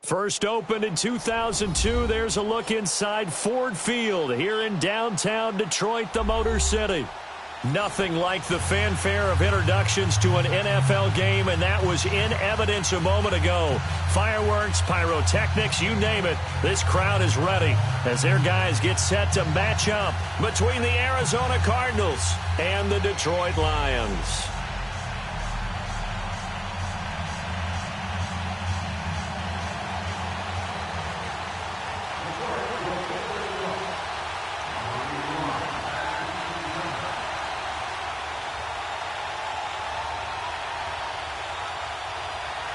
First opened in 2002, there's a look inside Ford Field here in downtown Detroit, the Motor City. Nothing like the fanfare of introductions to an NFL game, and that was in evidence a moment ago. Fireworks, pyrotechnics, you name it. This crowd is ready as their guys get set to match up between the Arizona Cardinals and the Detroit Lions.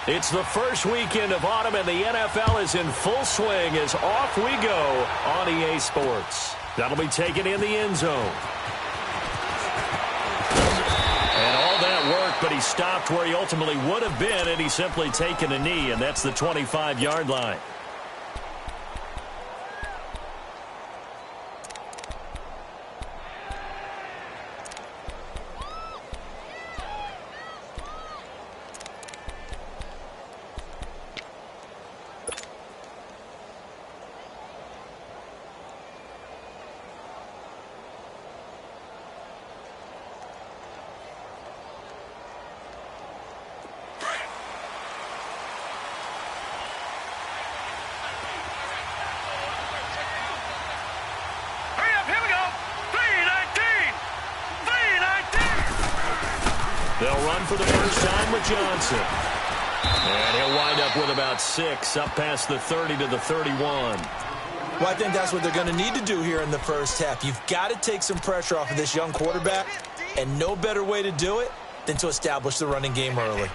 It's the first weekend of autumn, and the NFL is in full swing as off we go on EA Sports. That'll be taken in the end zone. And all that work, but he stopped where he ultimately would have been, and he's simply taken a knee, and that's the 25-yard line. They'll run for the first time with Johnson. And he'll wind up with about 6, up past the 30 to the 31. Well, I think that's what they're going to need to do here in the first half. You've got to take some pressure off of this young quarterback, and no better way to do it than to establish the running game early.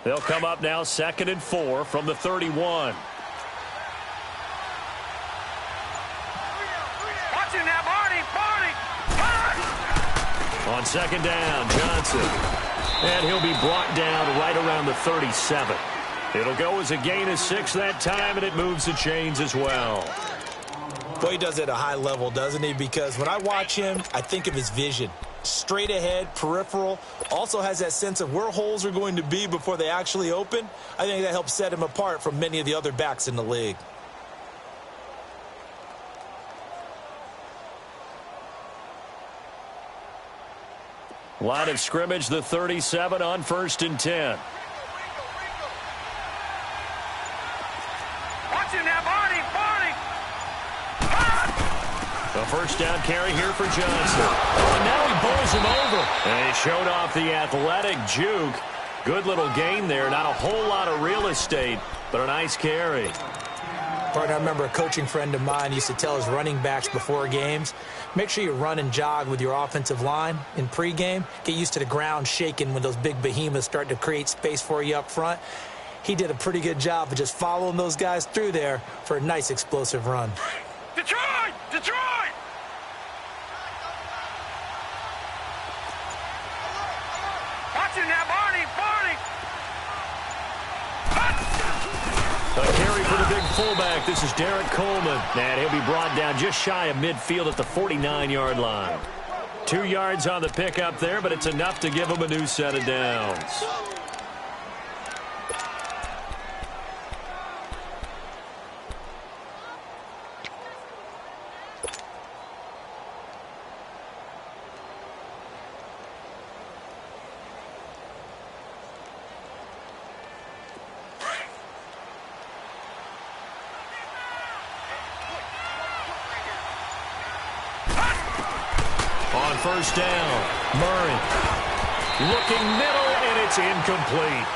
They'll come up now 2nd and 4 from the 31. Watch him now, Barney. On 2nd down, Johnson. And he'll be brought down right around the 37. It'll go as a gain of 6 that time, and it moves the chains as well. Well, he does it at a high level, doesn't he? Because when I watch him, I think of his vision. Straight ahead, peripheral, also has that sense of where holes are going to be before they actually open. I think that helps set him apart from many of the other backs in the league. Line of scrimmage, the 37 on 1st and 10. Watch him now, Barney. A first down carry here for Johnson. And now he bowls him over. And he showed off the athletic juke. Good little gain there. Not a whole lot of real estate, but a nice carry. Partner, I remember a coaching friend of mine used to tell his running backs before games, make sure you run and jog with your offensive line in pregame. Get used to the ground shaking when those big behemoths start to create space for you up front. He did a pretty good job of just following those guys through there for a nice explosive run. Detroit! Watch him now, Barney. A carry for the big fullback. This is Derek Coleman. And he'll be brought down just shy of midfield at the 49-yard line. 2 yards on the pickup there, but it's enough to give him a new set of downs. On first down, Murray looking middle, and it's incomplete.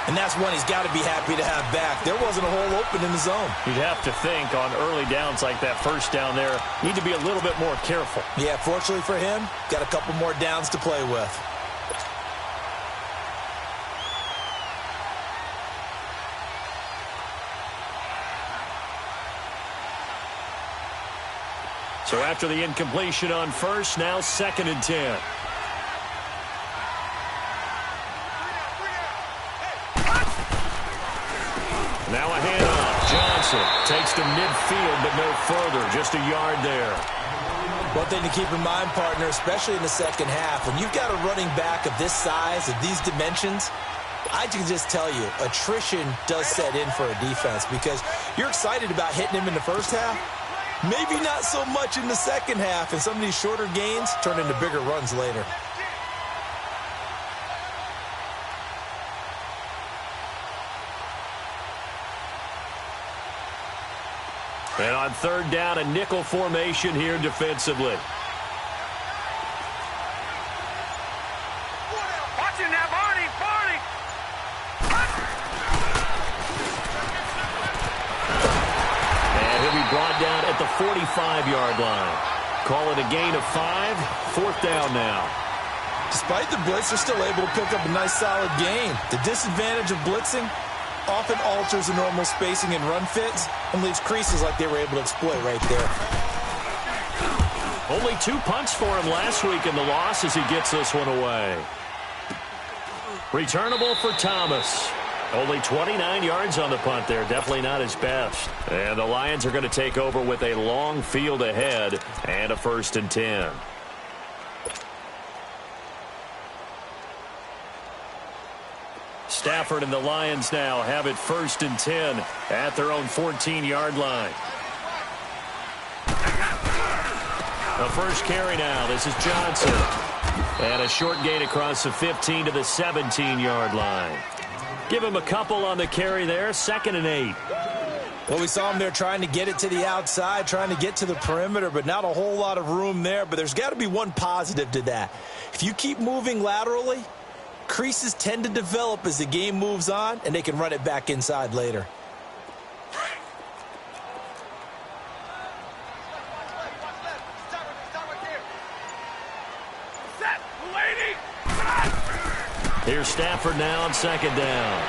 And that's one he's got to be happy to have back. There wasn't a hole open in the zone. You'd have to think on early downs like that first down there, need to be a little bit more careful. Yeah, fortunately for him, got a couple more downs to play with. So after the incompletion on first, now 2nd and 10. Now a handoff. Johnson Johnson takes to midfield, but no further. Just a yard there. One thing to keep in mind, partner, especially in the second half, when you've got a running back of this size, of these dimensions, I can just tell you, attrition does set in for a defense because you're excited about hitting him in the first half. Maybe not so much in the second half, and some of these shorter gains turn into bigger runs later. And on third down, a nickel formation here defensively. Watching now, Barney. And he'll be brought down at the 45-yard line. Call it a gain of 5. Fourth down now. Despite the blitz, they're still able to pick up a nice solid gain. The disadvantage of blitzing often alters the normal spacing and run fits and leaves creases like they were able to exploit right there. Only 2 punts for him last week in the loss as he gets this one away. Returnable for Thomas. Only 29 yards on the punt there. Definitely not his best. And the Lions are going to take over with a long field ahead and a 1st and 10. Stafford and the Lions now have it 1st and 10 at their own 14-yard line. The first carry now. This is Johnson. And a short gain across the 15 to the 17-yard line. Give him a couple on the carry there. 2nd and 8. Well, we saw him there trying to get it to the outside, trying to get to the perimeter, but not a whole lot of room there. But there's got to be one positive to that. If you keep moving laterally, creases tend to develop as the game moves on, and they can run it back inside later. Here's Stafford now on 2nd down.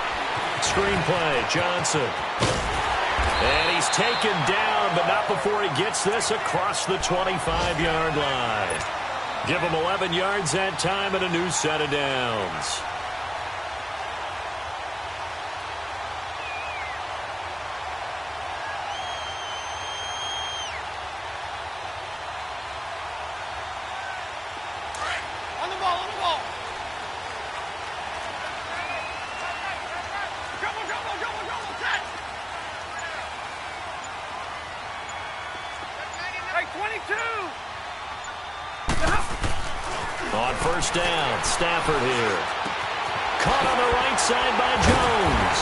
Screenplay, Johnson. And he's taken down, but not before he gets this across the 25-yard line. Give him 11 yards that time and a new set of downs. On the ball. Double, catch. Hey, 22. On 1st down, Stafford here. Caught on the right side by Jones.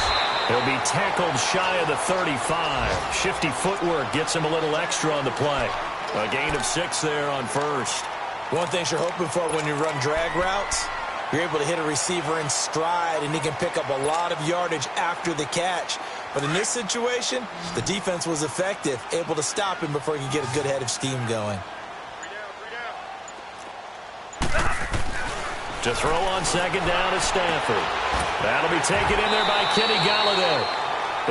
He'll be tackled shy of the 35. Shifty footwork gets him a little extra on the play. A gain of 6 there on 1st. One thing you're hoping for when you run drag routes, you're able to hit a receiver in stride, and he can pick up a lot of yardage after the catch. But in this situation, the defense was effective, able to stop him before he could get a good head of steam going. To throw on 2nd down is Stafford. That'll be taken in there by Kenny Galladay.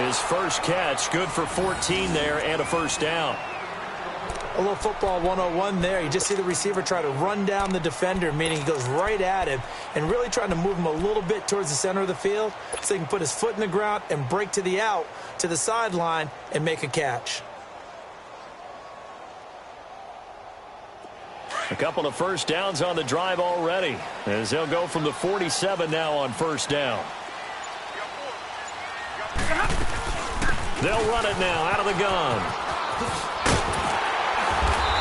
His first catch, good for 14 there and a 1st down. A little football 101 there. You just see the receiver try to run down the defender, meaning he goes right at him and really trying to move him a little bit towards the center of the field so he can put his foot in the ground and break to the out, to the sideline, and make a catch. A couple of 1st downs on the drive already, as they'll go from the 47 now on 1st down. They'll run it now out of the gun.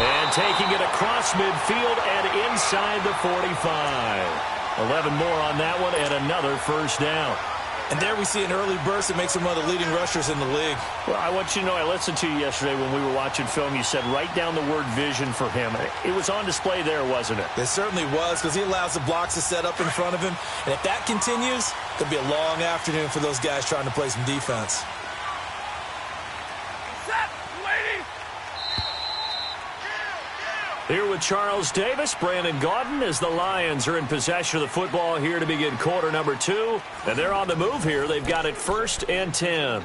And taking it across midfield and inside the 45. 11 more on that one and another 1st down. And there we see an early burst that makes him one of the leading rushers in the league. Well, I want you to know, I listened to you yesterday when we were watching film. You said write down the word vision for him. It was on display there, wasn't it? It certainly was, because he allows the blocks to set up in front of him. And if that continues, it'll be a long afternoon for those guys trying to play some defense. Here with Charles Davis, Brandon Gaudin, as the Lions are in possession of the football here to begin quarter number 2. And they're on the move here. They've got it 1st and 10.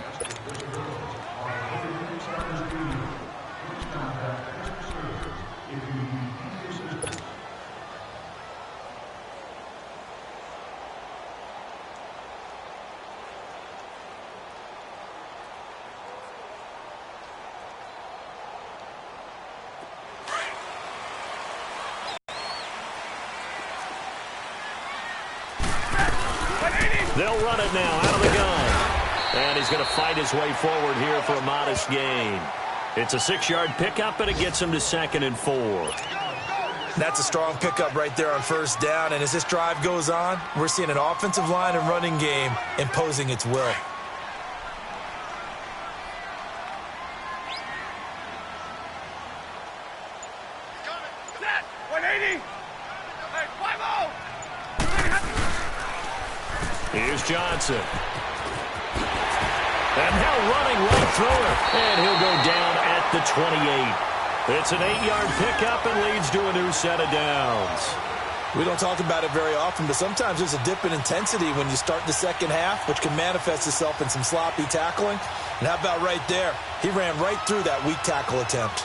And he'll run it now out of the gun. And he's going to fight his way forward here for a modest gain. It's a 6-yard pickup, and it gets him to 2nd and 4. That's a strong pickup right there on first down. And as this drive goes on, we're seeing an offensive line and running game imposing its will. Set. 180. Hey, 5-0. Here's Johnson. And now running right through it. And he'll go down at the 28. It's an 8-yard pickup and leads to a new set of downs. We don't talk about it very often, but sometimes there's a dip in intensity when you start the second half, which can manifest itself in some sloppy tackling. And how about right there? He ran right through that weak tackle attempt.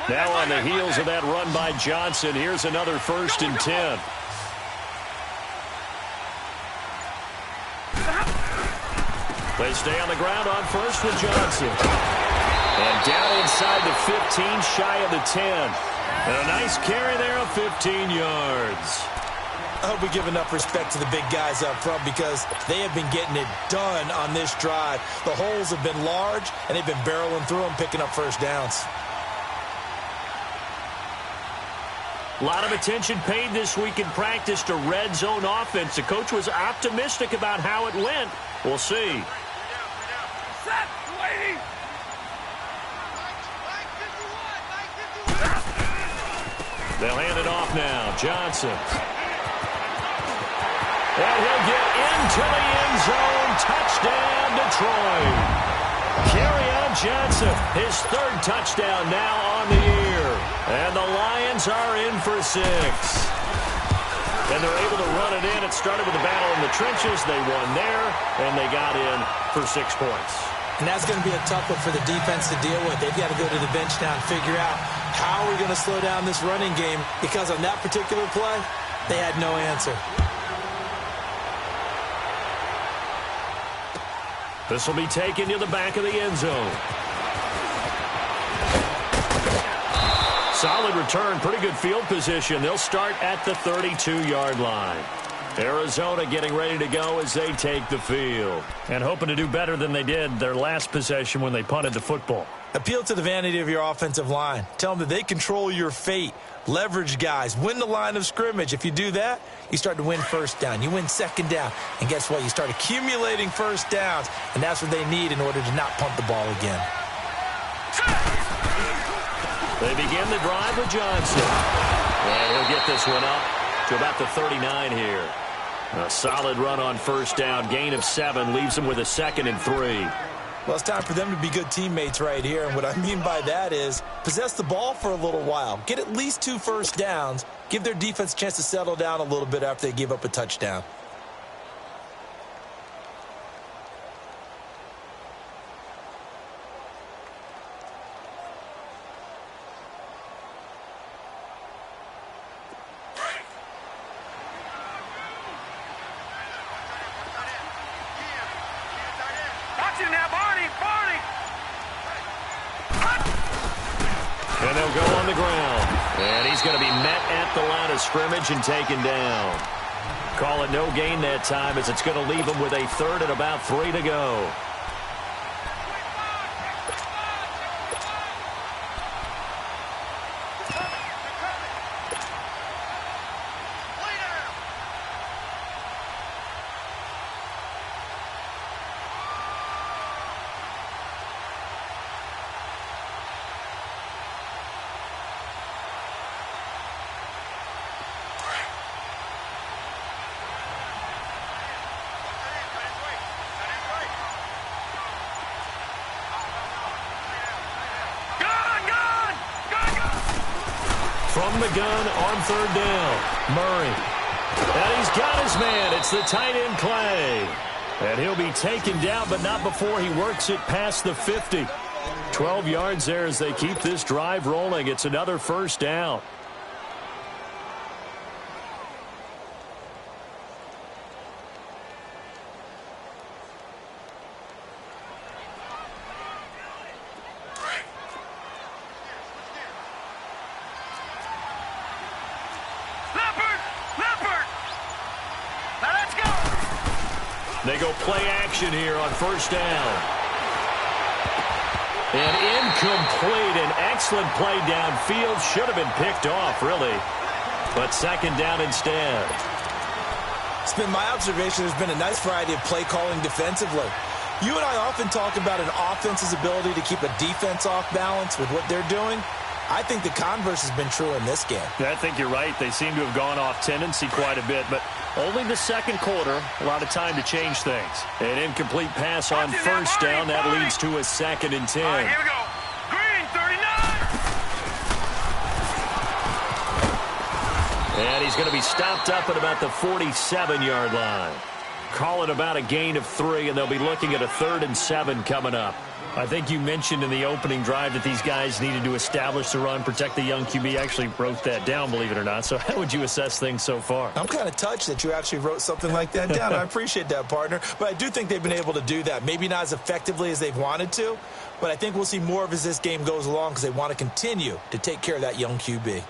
Now on the heels of that run by Johnson, here's another 1st and 10. They stay on the ground on first with Johnson. And down inside the 15, shy of the 10. And a nice carry there of 15 yards. I hope we give enough respect to the big guys up front because they have been getting it done on this drive. The holes have been large, and they've been barreling through them, picking up first downs. A lot of attention paid this week in practice to red zone offense. The coach was optimistic about how it went. We'll see. Set. 280. They'll hand it off now. Johnson. And he'll get into the end zone. Touchdown, Detroit. Kerryon Johnson, his 3rd touchdown now on the year. And the Lions are in for 6. And they're able to run it in. It started with a battle in the trenches. They won there, and they got in for 6 points. And that's going to be a tough one for the defense to deal with. They've got to go to the bench now and figure out how are we going to slow down this running game, because on that particular play, they had no answer. This will be taken to the back of the end zone. Solid return, pretty good field position. They'll start at the 32-yard line. Arizona getting ready to go as they take the field. And hoping to do better than they did their last possession when they punted the football. Appeal to the vanity of your offensive line. Tell them that they control your fate. Leverage guys. Win the line of scrimmage. If you do that, you start to win first down. You win second down. And guess what? You start accumulating first downs. And that's what they need in order to not punt the ball again. They begin the drive with Johnson. And he'll get this one up to about the 39 here. A solid run on first down. Gain of 7 leaves them with a 2nd and 3. Well, it's time for them to be good teammates right here. And what I mean by that is possess the ball for a little while. Get at least 2 first downs. Give their defense a chance to settle down a little bit after they give up a touchdown. Now, Barney. And they'll go on the ground. And he's going to be met at the line of scrimmage and taken down. Call it no gain that time as it's going to leave him with a 3rd and about 3 to go. From the gun on 3rd down, Murray. And he's got his man. It's the tight end Clay. And he'll be taken down, but not before he works it past the 50. 12 yards there as they keep this drive rolling. It's another first down. They go play action here on first down. And incomplete. An excellent play downfield. Should have been picked off, really. But second down instead. It's been my observation there's been a nice variety of play calling defensively. You and I often talk about an offense's ability to keep a defense off balance with what they're doing. I think the converse has been true in this game. I think you're right. They seem to have gone off tendency quite a bit, but only the second quarter, a lot of time to change things. An incomplete pass on first down. That leads to a 2nd and 10. All right, here we go. Green, 39. And he's going to be stopped up at about the 47-yard line. Call it about a gain of 3, and they'll be looking at a 3rd and 7 coming up. I think you mentioned in the opening drive that these guys needed to establish the run, protect the young QB. I actually wrote that down, believe it or not. So how would you assess things so far? I'm kind of touched that you actually wrote something like that down. I appreciate that, partner. But I do think they've been able to do that. Maybe not as effectively as they've wanted to, but I think we'll see more of as this game goes along because they want to continue to take care of that young QB.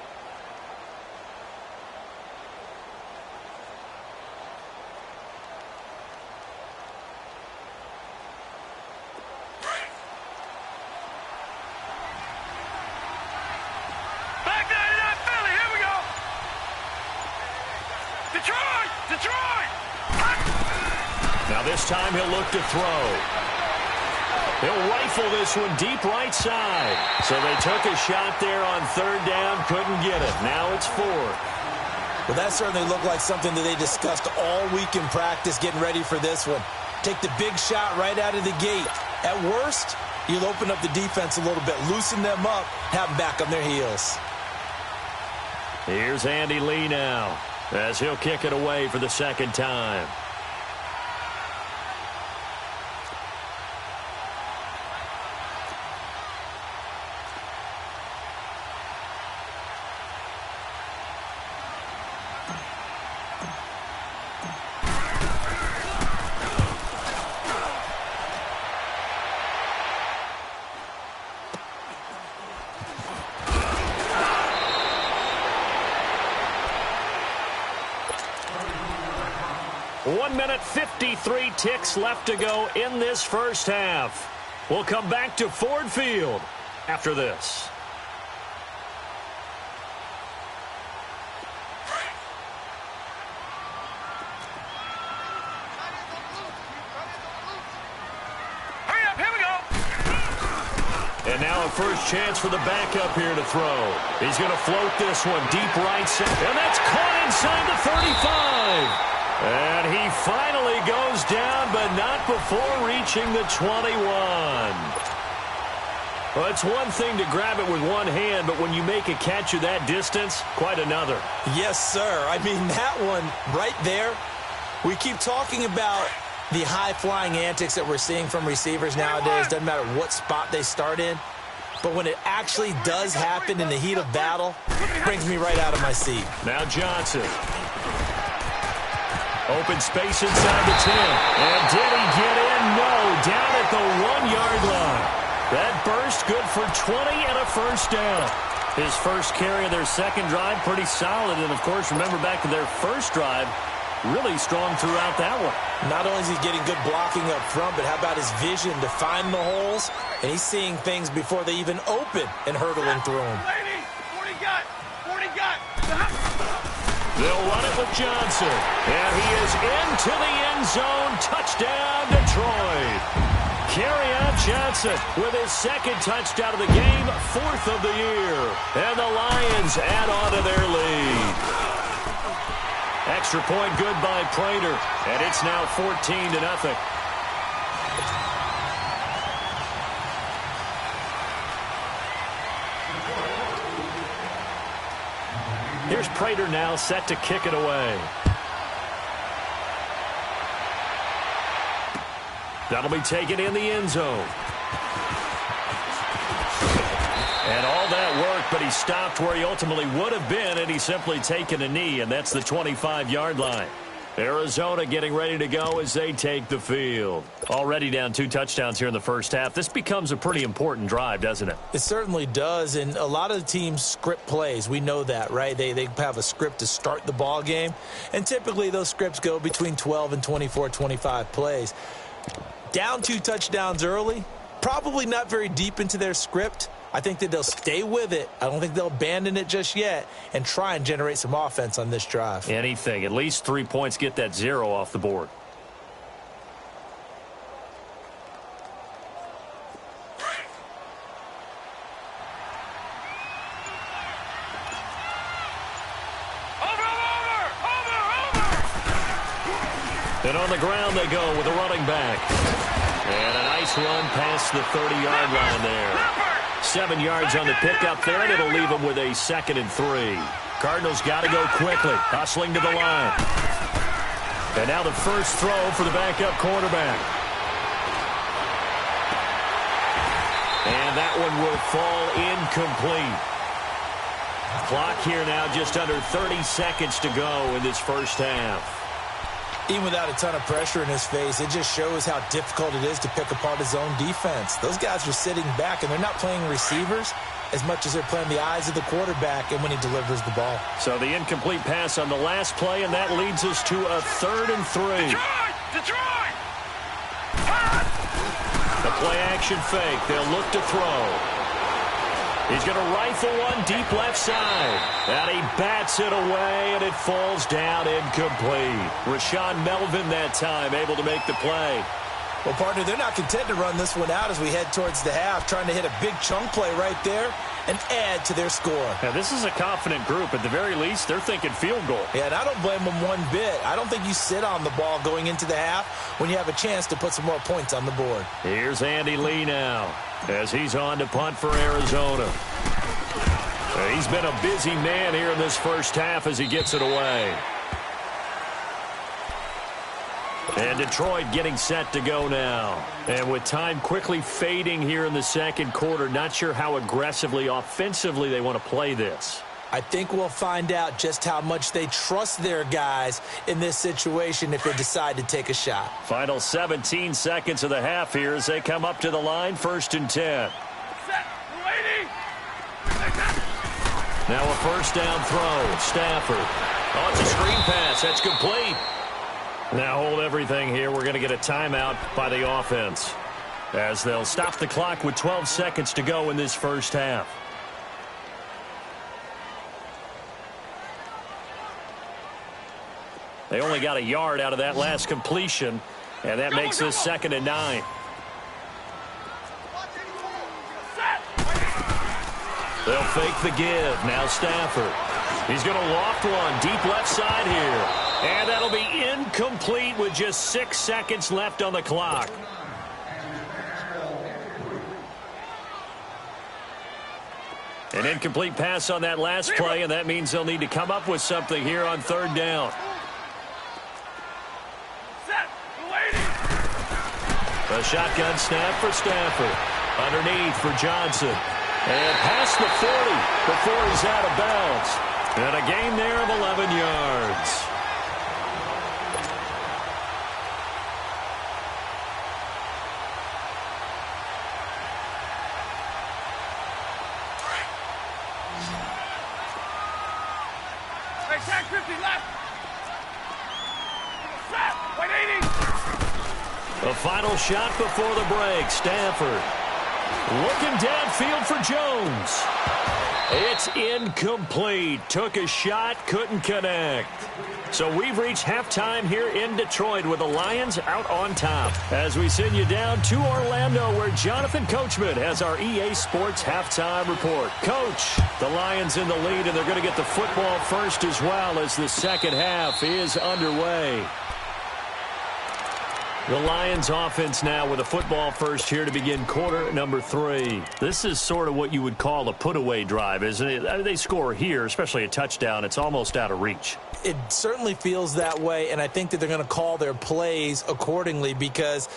Now this time he'll look to throw. He'll rifle this one deep right side. So they took a shot there on 3rd down, couldn't get it. Now it's 4th. Well, that certainly looked like something that they discussed all week in practice getting ready for this one. Take the big shot right out of the gate. At worst, you'll open up the defense a little bit, loosen them up, have them back on their heels. Here's Andy Lee now as he'll kick it away for the 2nd time. One minute, 53 ticks left to go in this first half. We'll come back to Ford Field after this. Hurry up, here we go. And now a first chance for the backup here to throw. He's going to float this one deep right side. And that's caught inside the 35. And he finally goes down, but not before reaching the 21. Well, it's one thing to grab it with one hand, but when you make a catch of that distance, quite another. Yes, sir. I mean, that one right there, we keep talking about the high-flying antics that we're seeing from receivers nowadays. Doesn't matter what spot they start in. But when it actually does happen in the heat of battle, it brings me right out of my seat. Now Johnson. Open space inside the 10. And did he get in? No. Down at the 1-yard line. That burst good for 20 and a first down. His first carry of their second drive, pretty solid. And, of course, remember back to their first drive, really strong throughout that one. Not only is he getting good blocking up front, but how about his vision to find the holes? And he's seeing things before they even open and hurtling through them. 40 got. They'll run it with Johnson. And he is into the end zone. Touchdown, Detroit. Kerryon Johnson with his second touchdown of the game, 4th of the year. And the Lions add on to their lead. Extra point good by Prater. And it's now 14-0. Here's Prater now set to kick it away. That'll be taken in the end zone. And all that work, but he stopped where he ultimately would have been, and he's simply taken a knee, and that's the 25-yard line. Arizona getting ready to go as they take the field. Already down 2 touchdowns here in the first half. This becomes a pretty important drive, doesn't it? It certainly does, and a lot of the teams script plays. We know that, right? They have a script to start the ball game, and typically those scripts go between 12 and 24, 25 plays. Down 2 touchdowns early, probably not very deep into their script. I think that they'll stay with it. I don't think they'll abandon it just yet and try and generate some offense on this drive. Anything. At least 3 points, get that 0 off the board. And on the ground they go with a running back. And a nice run past the 30-yard line there. 7 yards on the pickup there, and it'll leave them with a 2nd and 3. Cardinals got to go quickly, hustling to the line. And now the first throw for the backup quarterback. And that one will fall incomplete. Clock here now just under 30 seconds to go in this first half. Even without a ton of pressure in his face, it just shows how difficult it is to pick apart his own defense. Those guys are sitting back, and they're not playing receivers as much as they're playing the eyes of the quarterback and when he delivers the ball. So the incomplete pass on the last play, and that leads us to a 3rd and 3. Detroit! The play-action fake. They'll look to throw. He's going to rifle one deep left side. And he bats it away, and it falls down incomplete. Rashawn Melvin that time able to make the play. Well, partner, they're not content to run this one out as we head towards the half, trying to hit a big chunk play right there and add to their score. Now, this is a confident group. At the very least, they're thinking field goal. Yeah, and I don't blame them one bit. I don't think you sit on the ball going into the half when you have a chance to put some more points on the board. Here's Andy Lee now as he's on to punt for Arizona. He's been a busy man here in this first half as he gets it away. And Detroit getting set to go now. And with time quickly fading here in the second quarter, not sure how aggressively, offensively they want to play this. I think we'll find out just how much they trust their guys in this situation if they decide to take a shot. Final 17 seconds of the half here as they come up to the line, 1st and 10. Set, lady! Now a first down throw. Stafford. Oh, it's a screen pass. That's complete. Now hold everything here. We're going to get a timeout by the offense as they'll stop the clock with 12 seconds to go in this first half. They only got a yard out of that last completion, and that makes this 2nd and 9. They'll fake the give. Now Stafford. He's going to loft one deep left side here. And that'll be incomplete with just 6 seconds left on the clock. An incomplete pass on that last play, and that means they'll need to come up with something here on 3rd down. A shotgun snap for Stafford. Underneath for Johnson. And past the 40 before he's out of bounds. And a gain there of 11 yards. Hey, tag 50 left. Set, 180. A final shot before the break. Stafford looking downfield for Jones. It's incomplete. Took a shot, couldn't connect. So we've reached halftime here in Detroit with the Lions out on top. As we send you down to Orlando where Jonathan Coachman has our EA Sports halftime report. Coach, the Lions in the lead, and they're going to get the football first as well as the second half is underway. The Lions offense now with a football first here to begin quarter number 3. This is sort of what you would call a put-away drive, isn't it? I mean, they score here, especially a touchdown. It's almost out of reach. It certainly feels that way, and I think that they're going to call their plays accordingly because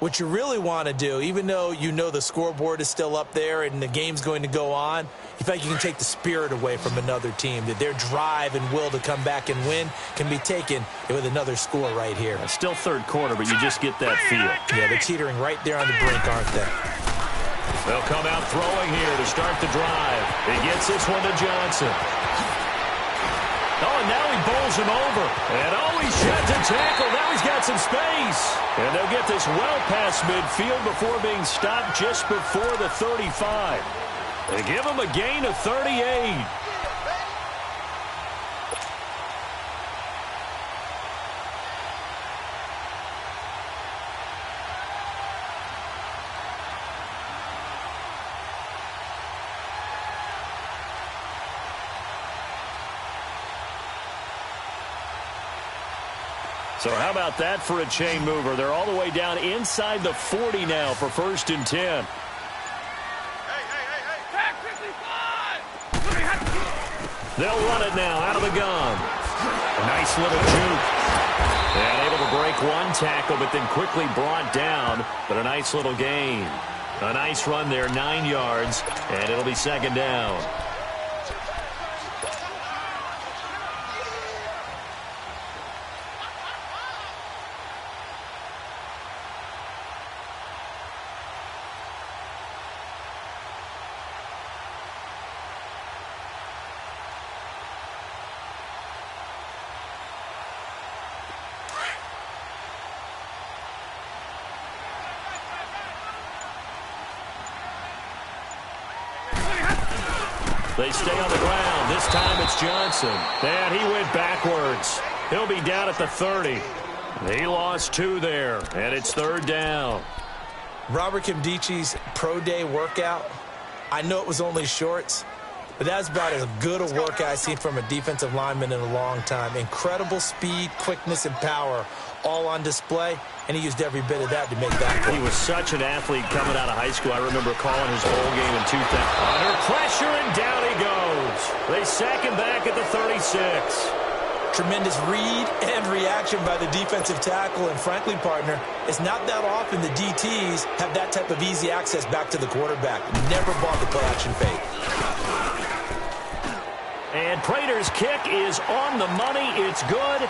What you really want to do, even though you know the scoreboard is still up there and the game's going to go on, you feel like you can take the spirit away from another team, that their drive and will to come back and win can be taken with another score right here. It's still third quarter, but you just get that feel. Yeah, they're teetering right there on the brink, aren't they? They'll come out throwing here to start the drive. He gets this one to Johnson. Oh, and now he bowls him over. And he sheds a tackle. Now he's got some space. And they'll get this well past midfield before being stopped just before the 35. They give him a gain of 38. So how about that for a chain mover? They're all the way down inside the 40 now for 1st and 10. Hey. Tag 55! They'll run it now out of the gun. A nice little juke. And able to break one tackle, but then quickly brought down. But a nice little gain. A nice run there, 9 yards, and it'll be 2nd down. They stay on the ground. This time it's Johnson. And he went backwards. He'll be down at the 30. He lost 2 there, and it's 3rd down. Robert Kimdichi's pro day workout, I know it was only shorts, but that's about as good a workout I've seen from a defensive lineman in a long time. Incredible speed, quickness, and power all on display, and he used every bit of that to make that work. He was such an athlete coming out of high school. I remember calling his bowl game in 2000. Under pressure, and down he goes. They sack him back at the 36. Tremendous read and reaction by the defensive tackle, and frankly, partner, it's not that often the DTs have that type of easy access back to the quarterback. Never bought the play-action fake. And Prater's kick is on the money. It's good.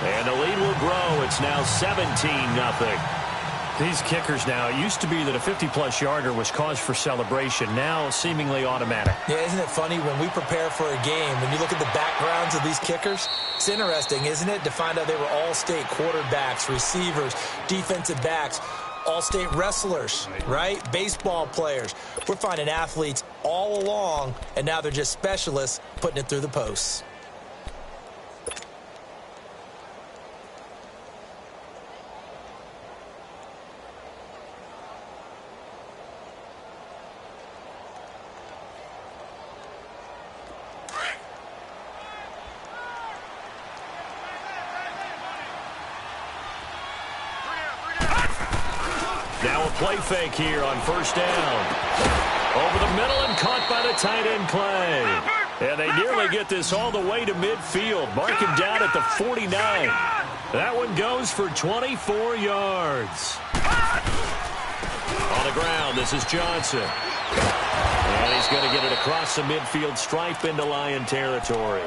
And the lead will grow. It's now 17-0. These kickers now, it used to be that a 50-plus yarder was cause for celebration. Now seemingly automatic. Yeah, isn't it funny when we prepare for a game, when you look at the backgrounds of these kickers, it's interesting, isn't it, to find out they were all-state quarterbacks, receivers, defensive backs, all-state wrestlers, right? Baseball players. We're finding athletes all along, and now they're just specialists putting it through the posts. Now a play fake here on 1st down. Over the middle and caught by the tight end Clay. And they nearly get this all the way to midfield. Mark him down at the 49. That one goes for 24 yards. On the ground, this is Johnson. And he's going to get it across the midfield stripe into Lion territory.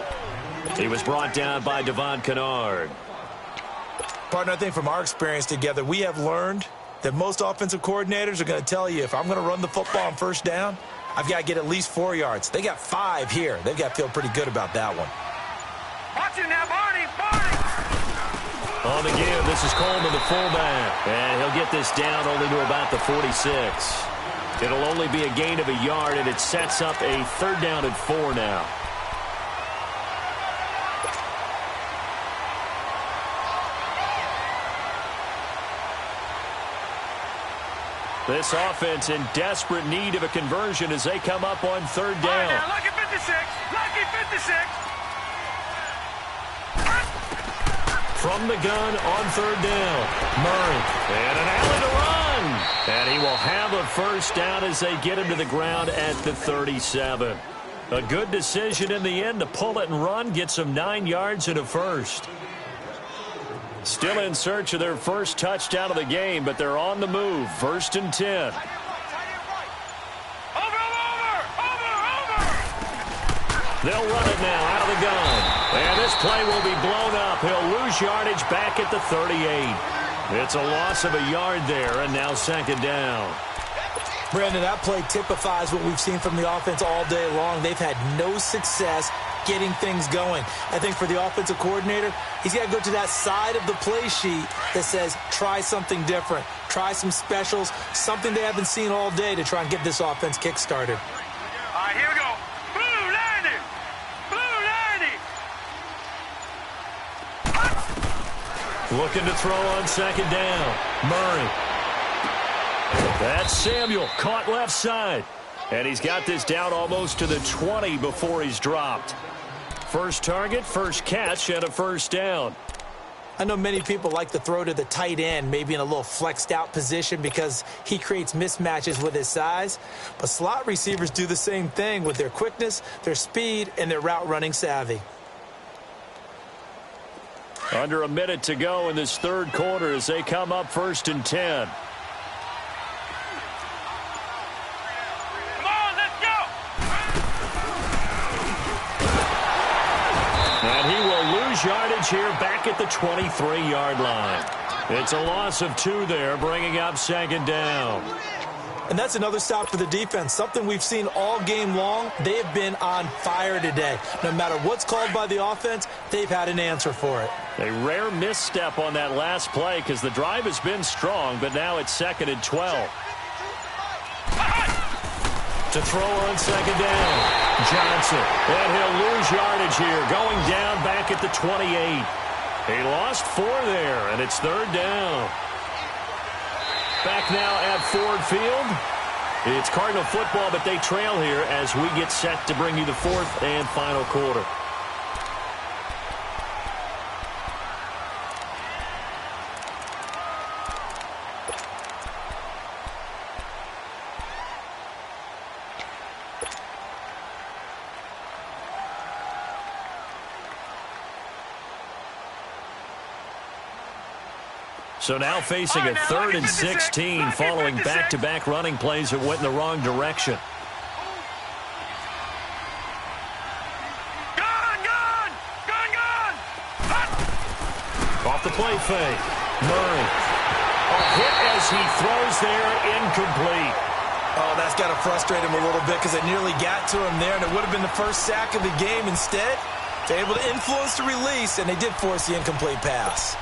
He was brought down by Devon Kennard. Partner, I think from our experience together, we have learned that most offensive coordinators are going to tell you, if I'm going to run the football on 1st down, I've got to get at least 4 yards. They got 5 here. They've got to feel pretty good about that one. Watch it now, Barney! Barney! On the give, this is Coleman, the fullback. And he'll get this down only to about the 46. It'll only be a gain of a yard, and it sets up a 3rd down and 4 now. This offense in desperate need of a conversion as they come up on 3rd down. Right now, lucky 56! Lucky 56! From the gun on 3rd down. Murray. And an alley to run. And he will have a 1st down as they get him to the ground at the 37. A good decision in the end to pull it and run, get some 9 yards and a 1st. Still in search of their first touchdown of the game, but they're on the move. 1st and 10. They'll run it now out of the gun. And this play will be blown up. He'll lose yardage back at the 38. It's a loss of a yard there, and now 2nd down. Brandon, that play typifies what we've seen from the offense all day long. They've had no success getting things going. I think for the offensive coordinator, he's got to go to that side of the play sheet that says, try something different. Try some specials, something they haven't seen all day to try and get this offense kick-started. All right, here we go. Blue 90. Blue 90. Looking to throw on 2nd down. Murray. That's Samuel, caught left side. And he's got this down almost to the 20 before he's dropped. First target, first catch, and a 1st down. I know many people like to throw to the tight end, maybe in a little flexed out position because he creates mismatches with his size. But slot receivers do the same thing with their quickness, their speed, and their route running savvy. Under a minute to go in this 3rd quarter as they come up 1st and 10. Yardage here back at the 23-yard line. It's a loss of 2 there, bringing up 2nd down. And that's another stop for the defense, something we've seen all game long. They have been on fire today. No matter what's called by the offense, they've had an answer for it. A rare misstep on that last play because the drive has been strong, but now it's 2nd and 12. To throw on 2nd down. Johnson, and he'll lose yardage here, going down back at the 28. He lost 4 there, and it's 3rd down. Back now at Ford Field. It's Cardinal football, but they trail here as we get set to bring you the 4th and final quarter. So now facing a 3rd and 16 following back-to-back running plays that went in the wrong direction. Gun! Off the play fake. Murray. A hit as he throws there, incomplete. Oh, that's got to frustrate him a little bit because it nearly got to him there, and it would have been the first sack of the game. Instead, they're able to influence the release, and they did force the incomplete pass.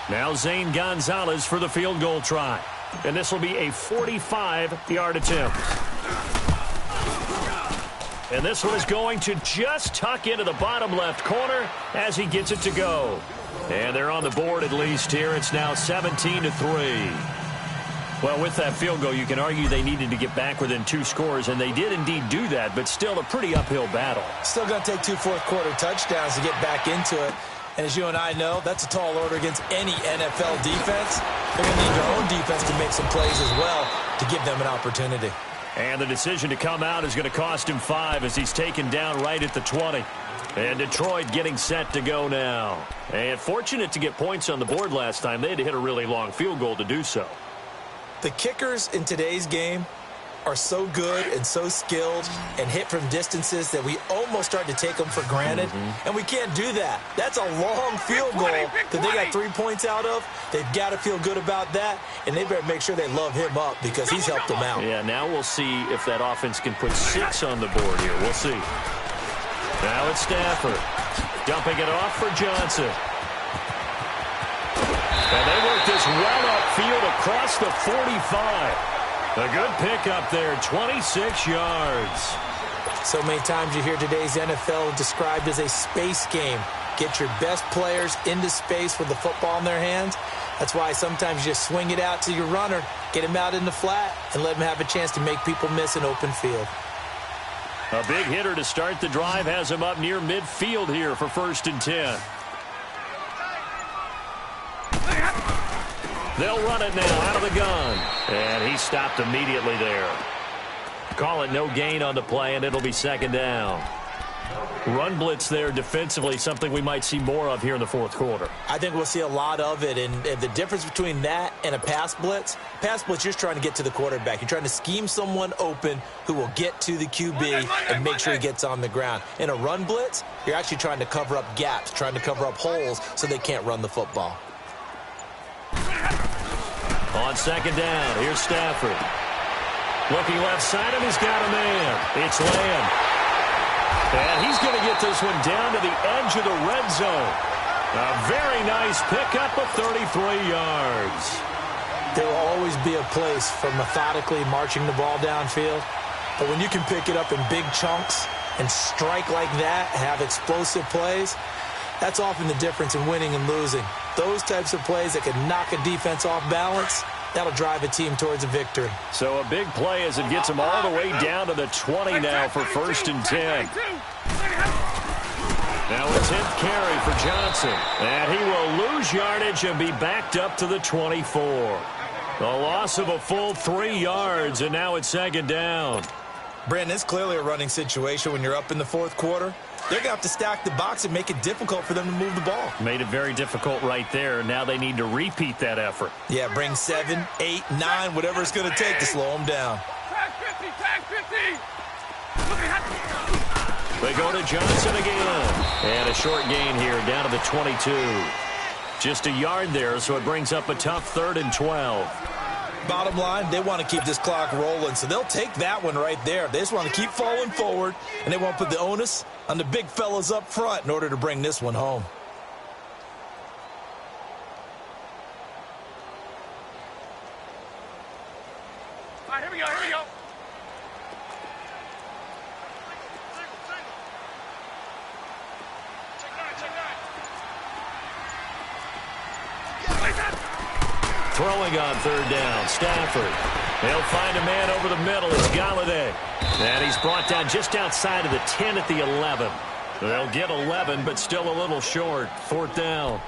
Now Zane Gonzalez for the field goal try. And this will be a 45-yard attempt. And this one is going to just tuck into the bottom left corner as he gets it to go. And they're on the board at least here. It's now 17-3. Well, with that field goal, you can argue they needed to get back within 2 scores, and they did indeed do that, but still a pretty uphill battle. Still going to take 2 fourth-quarter touchdowns to get back into it. And as you and I know, that's a tall order against any NFL defense. They're going to need their own defense to make some plays as well to give them an opportunity. And the decision to come out is going to cost him 5 as he's taken down right at the 20. And Detroit getting set to go now. And fortunate to get points on the board last time. They had to hit a really long field goal to do so. The kickers in today's game are so good and so skilled and hit from distances that we almost start to take them for granted. And we can't do that. That's a long field goal that they got 3 points out of. They've got to feel good about that, and they better make sure they love him up because he's helped them out. Yeah, now we'll see if that offense can put 6 on the board here. We'll see. Now it's Stafford. Dumping it off for Johnson. And they work this well upfield across the 45. A good pickup there, 26 yards. So many times you hear today's NFL described as a space game. Get your best players into space with the football in their hands. That's why sometimes you just swing it out to your runner, get him out in the flat, and let him have a chance to make people miss an open field. A big hitter to start the drive has him up near midfield here for 1st and 10. They'll run it now out of the gun. And he stopped immediately there. Call it no gain on the play, and it'll be second down. Run blitz there defensively, something we might see more of here in the fourth quarter. I think we'll see a lot of it, and the difference between that and a pass blitz, you're just trying to get to the quarterback. You're trying to scheme someone open who will get to the QB and make sure he gets on the ground. In a run blitz, you're actually trying to cover up gaps, trying to cover up holes so they can't run the football. On second down, here's Stafford. Looking left side, and he's got a man. It's Lamb. And he's going to get this one down to the edge of the red zone. A very nice pickup of 33 yards. There will always be a place for methodically marching the ball downfield. But when you can pick it up in big chunks and strike like that, have explosive plays, that's often the difference in winning and losing. Those types of plays that can knock a defense off balance, that'll drive a team towards a victory. So a big play as it gets them all the way down to the 20 now for 1st and 10. Now a 10th carry for Johnson. And he will lose yardage and be backed up to the 24. A loss of a full 3 yards, and now it's second down. Brandon, it's clearly a running situation when you're up in the fourth quarter. They're going to have to stack the box and make it difficult for them to move the ball. Made it very difficult right there. Now they need to repeat that effort. Yeah, bring 7, 8, 9, whatever it's going to take to slow them down. Tag 50. They go to Johnson again. And a short gain here down to the 22. Just a yard there, so it brings up a tough 3rd and 12. Bottom line, they want to keep this clock rolling, so they'll take that one right there. They just want to keep falling forward, and they want to put the onus on the big fellas up front in order to bring this one home. All right, here we go. Throwing on 3rd down, Stafford. They'll find a man over the middle. It's Galladay. And he's brought down just outside of the 10 at the 11. They'll get 11, but still a little short. 4th down.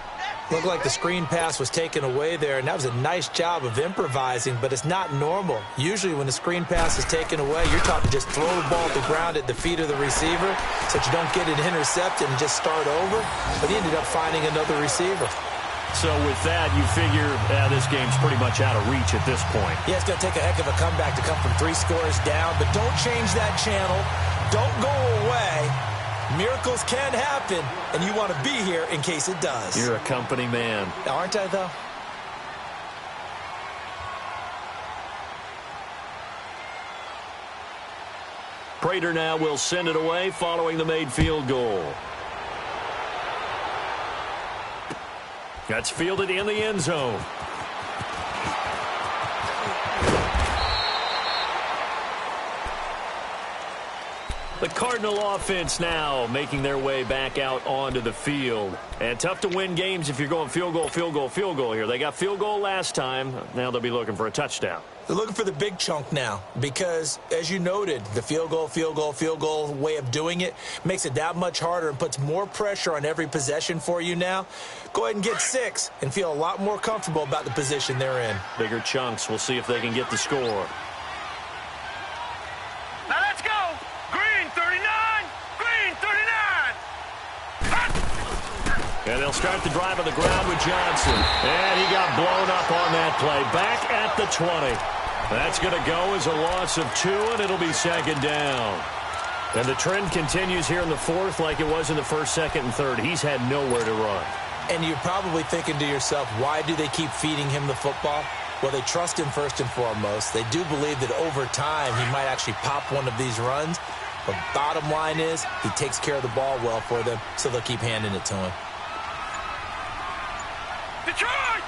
Looked like the screen pass was taken away there, and that was a nice job of improvising, but it's not normal. Usually when the screen pass is taken away, you're taught to just throw the ball at the ground at the feet of the receiver so that you don't get it intercepted and just start over. But he ended up finding another receiver. So with that, you figure this game's pretty much out of reach at this point. Yeah, it's going to take a heck of a comeback to come from 3 scores down, but don't change that channel. Don't go away. Miracles can happen, and you want to be here in case it does. You're a company man. Aren't I, though? Prater now will send it away following the made field goal. That's fielded in the end zone. The Cardinal offense now making their way back out onto the field. And tough to win games if you're going field goal here. They got field goal last time. Now they'll be looking for a touchdown. They're looking for the big chunk now because, as you noted, the field goal way of doing it makes it that much harder and puts more pressure on every possession for you now. Go ahead and get 6 and feel a lot more comfortable about the position they're in. Bigger chunks. We'll see if they can get the score. Now let's go. Green 39. Green 39. And they'll start the drive on the ground with Johnson. And he got blown up on that play. Back at the 20. That's going to go as a loss of 2, and it'll be second down. And the trend continues here in the 4th like it was in the 1st, 2nd, and 3rd. He's had nowhere to run. And you're probably thinking to yourself, why do they keep feeding him the football? Well, they trust him first and foremost. They do believe that over time he might actually pop one of these runs. But bottom line is he takes care of the ball well for them, so they'll keep handing it to him. Detroit!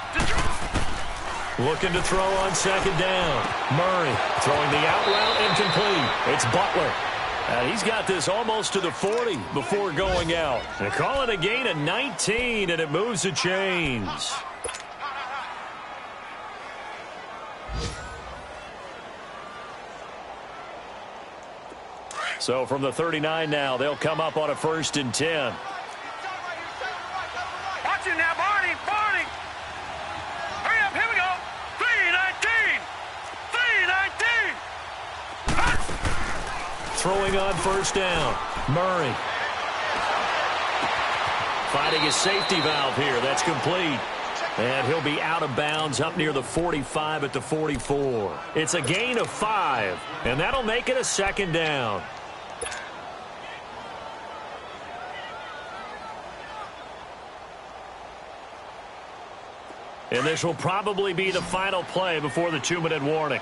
Looking to throw on second down. Murray throwing the out route incomplete. It's Butler. He's got this almost to the 40 before going out. They call it a gain of 19, and it moves the chains. So from the 39 now, they'll come up on a 1st and 10. Watch it now, Barney! Hurry up, here we go! throwing on first down. Murray. Finding his safety valve here. That's complete. And he'll be out of bounds up near the 45 at the 44. It's a gain of 5, and that'll make it a second down. And this will probably be the final play before the 2-minute warning.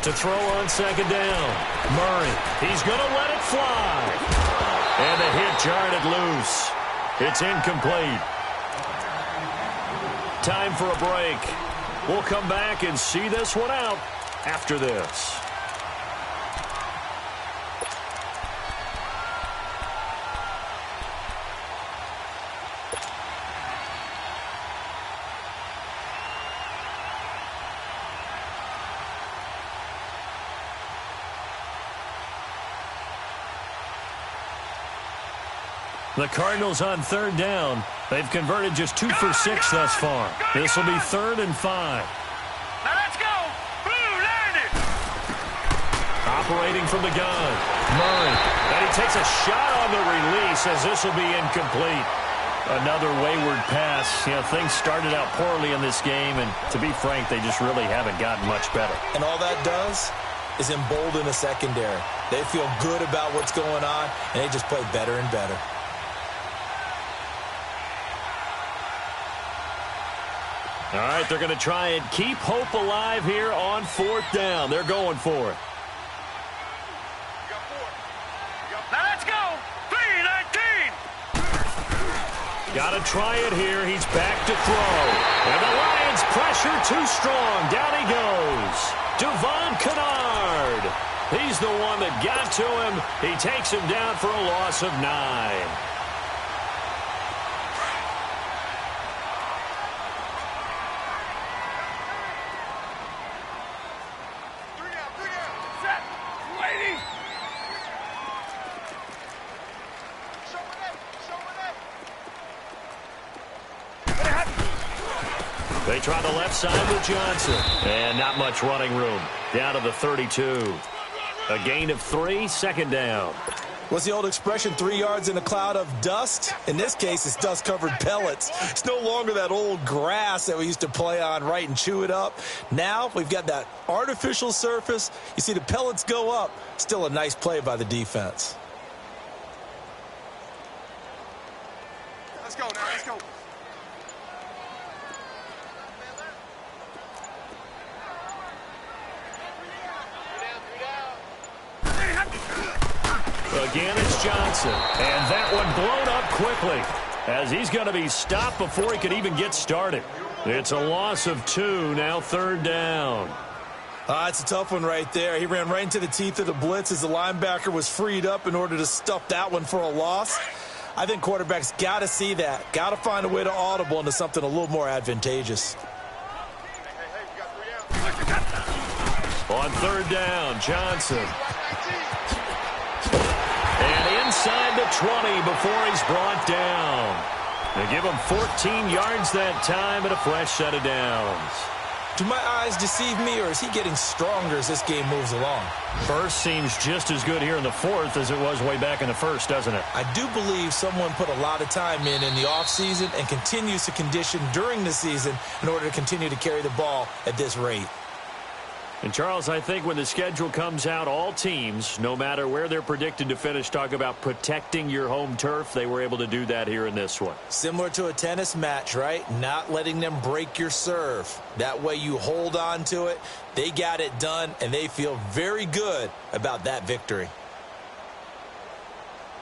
To throw on second down. Murray. He's going to let it fly. And the hit jarred it loose. It's incomplete. Time for a break. We'll come back and see this one out after this. The Cardinals on third down. They've converted just 2 for 6 thus far. This will be 3rd and 5. Now let's go. Blue landed. Operating from the gun. Murray. And he takes a shot on the release as this will be incomplete. Another wayward pass. You know, things started out poorly in this game, and to be frank, they just really haven't gotten much better. And all that does is embolden the secondary. They feel good about what's going on, and they just play better and better. All right, they're going to try and keep hope alive here on 4th down. They're going for it. Now let's go. 3-19. Got to try it here. He's back to throw. And the Lions pressure too strong. Down he goes. Devon Kennard. He's the one that got to him. He takes him down for a loss of 9. They try the left side with Johnson. And not much running room. Down to the 32. A gain of 3, 2nd down. What's the old expression, 3 yards in a cloud of dust? In this case, it's dust-covered pellets. It's no longer that old grass that we used to play on, right, and chew it up. Now we've got that artificial surface. You see the pellets go up. Still a nice play by the defense. Let's go now. Let's go. Again, it's Johnson. And that one blown up quickly as he's going to be stopped before he could even get started. It's a loss of 2, now 3rd down. It's a tough one right there. He ran right into the teeth of the blitz as the linebacker was freed up in order to stuff that one for a loss. I think quarterbacks got to see that. Got to find a way to audible into something a little more advantageous. On 3rd down, Johnson. And inside the 20 before he's brought down. They give him 14 yards that time and a fresh set of downs. Do my eyes deceive me, or is he getting stronger as this game moves along? First seems just as good here in the 4th as it was way back in the 1st, doesn't it? I do believe someone put a lot of time in the offseason and continues to condition during the season in order to continue to carry the ball at this rate. And, Charles, I think when the schedule comes out, all teams, no matter where they're predicted to finish, talk about protecting your home turf. They were able to do that here in this one. Similar to a tennis match, right? Not letting them break your serve. That way you hold on to it. They got it done, and they feel very good about that victory.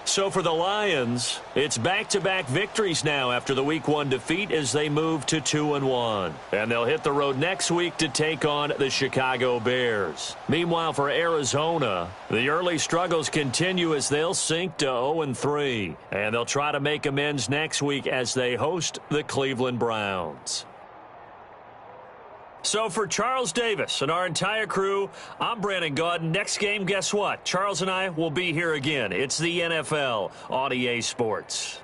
So for the Lions, it's back-to-back victories now after the Week 1 defeat as they move to 2-1. And they'll hit the road next week to take on the Chicago Bears. Meanwhile, for Arizona, the early struggles continue as they'll sink to 0-3. And they'll try to make amends next week as they host the Cleveland Browns. So for Charles Davis and our entire crew, I'm Brandon Gaudin. Next game, guess what? Charles and I will be here again. It's the NFL on EA Sports.